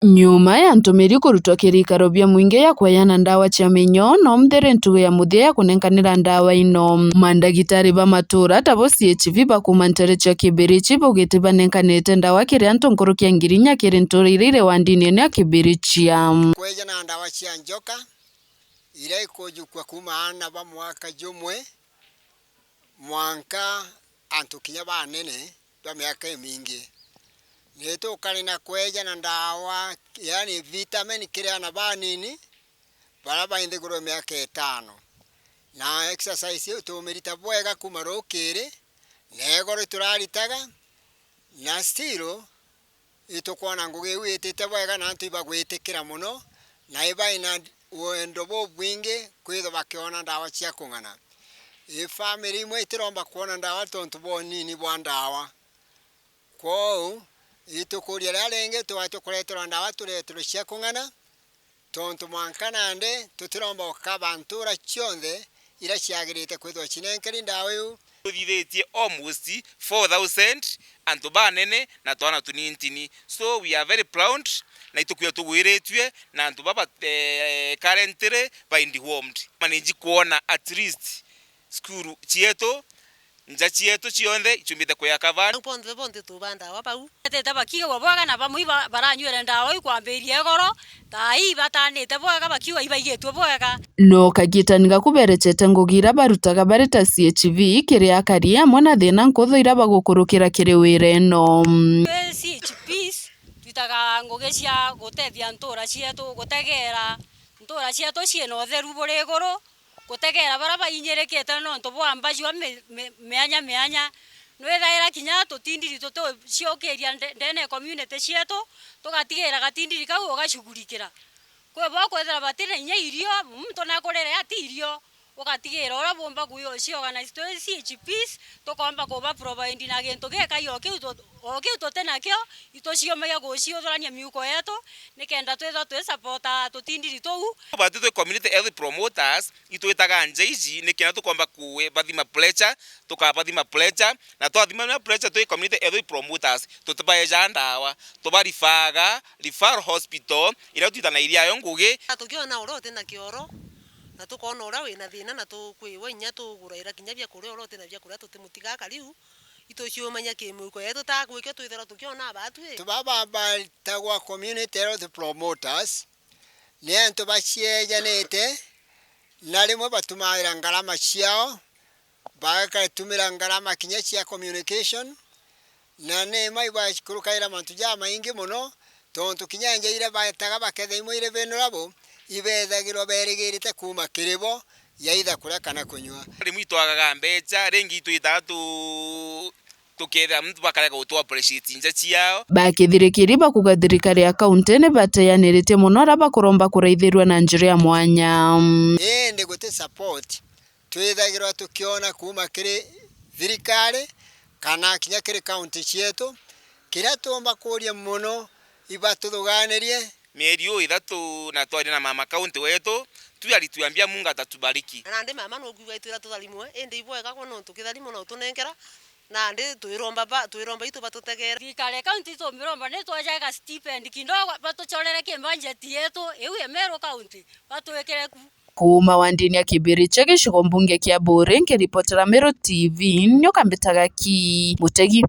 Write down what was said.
Nyuma ya ntumiri kurutwa kirikaro bia mwingi ya kweana ndawa cia minyo no mthere ntugu ya muthia ya kunenkanira ndawa ino mandagitari ba matura tabo CHV bakuma ntere cia Kibirichi baugite banenkanite ndawa kiri antu nkurukia ngirinya kiri nturire wa ndini ino ya Kibirichia kweja na ndawa cia njoka ira ikujukwa kuma ana ba mwaka jumwe mwanka antu kinya banene twa miaka mingi neto kanina kweja na ndawa yani vitamin kire na banini baraba inde goro miaka 5 na exercise tumirita bwega kuma rokere negoro turaritaga na stiro itukwana ngugi witite bwega na antu ibagwitikira muno na iba ina wendo bwingi kwitho bakiona ndawa cia kung'ana family imwe itiromba kuona ndawa tontu bonini bwa ndawa kwao itukuria rarenge twatukuretera ndawa turetero cia kung'ana tontu mwankanande tutiromba kabantura chionde ira ciagirite kwithwa chinenkeri ndawa yu tuthithetie almost 4000 antu banene na twana tunintini, so we are very proud na itukuya tugwiritwe na antu baba currently by informed manage kuona at least skuru chieto nja chieto chionde ichumbite kwa kavana ponte tubanda wapau tete bakiga bwaga na bamui baranywera ndawa ikwambirie goro tai batanite bwaga bakiwa ibaigetwe bwaga no kagitaniga kuberechete ngugira barutaga barita CHV kiri akaria mwana thina nkuthuira bagukurukira kiri wire no CHPs twitaga ngugi cia gutethia ntura cietu gutegera ntura cietu cieno theru buri goro gutegera baraba inyerekete no nto bwamba jwa meanya nwethaira kinya tutindiri tuto ciokeria ndene community cietu tugatigera gatindiri kau ugacugurikira kwe bokwethera batire inya irio muntu na kurere ati irio ugatigera ora bomba guyo cio organize to CHPs tukomba kuba provide na gintu gekayo kiu totena kio itociomega guciuthurania miuko yetu nikenda twetha twe supporta tutindiri tou batu twe community health promoters itwetaga njeiji nikenda tukomba kuwe bathima pleasure tukabathima pleasure na twathima pleasure twe community health promoters tutubaeja ndawa tubarifaga referral hospital ira twitana iria yo ngugi tukiona urote na kioro na tukona ura wina thina na tukwiwa inya tuguraira kinya bia kuria urote na bia kuria tutimutiga kariu itociomanya kimuko yetu ta gwike twithera tukiona batu tubaba tagwa community health promoters ni antu baciejanite na rimwe batumaira ngarama ciao bagatumira ngarama kinya cia communication na ne mai bashikurukaira mantu ja maingi muno tontu kinya njeire bataga bakethe imwe ire venurabo ibethagirwo berigirite kuma kiribo yaitha kuria kana kunywa rimu itwagaga mbeca ringi twitaga tuketha mtu bakarega gutwa appreciate nja ciao bakithirikiri bakuga thirikari ya kaunti ni bateyanirite muno ra bakuromba kuraithirwa na njira ya mwanya ndi gute support twithagirwa tukiona kuma kiri thirikari kana kinya kiri kaunti cietu kira tuomba kuria muno ibatuthuganirie mieri ithatu na twari na mama kaunti wetu tuyarituambia Mungu atatubariki na ndi mama no gwiwa itwira tuthalimwe indi ibwega kono tukithalimo no tunenkera na ndi twiromba itu batutegera thikare kaunti to miromba ne twajaga stipend kindogo batuchorere budget yetu iu Meru kaunti batuwekere kuma wandini ya Kibirichi gicigo mbunge kia Bure nkiripotera Meru TV nyoka mbitaga ki Mutegi.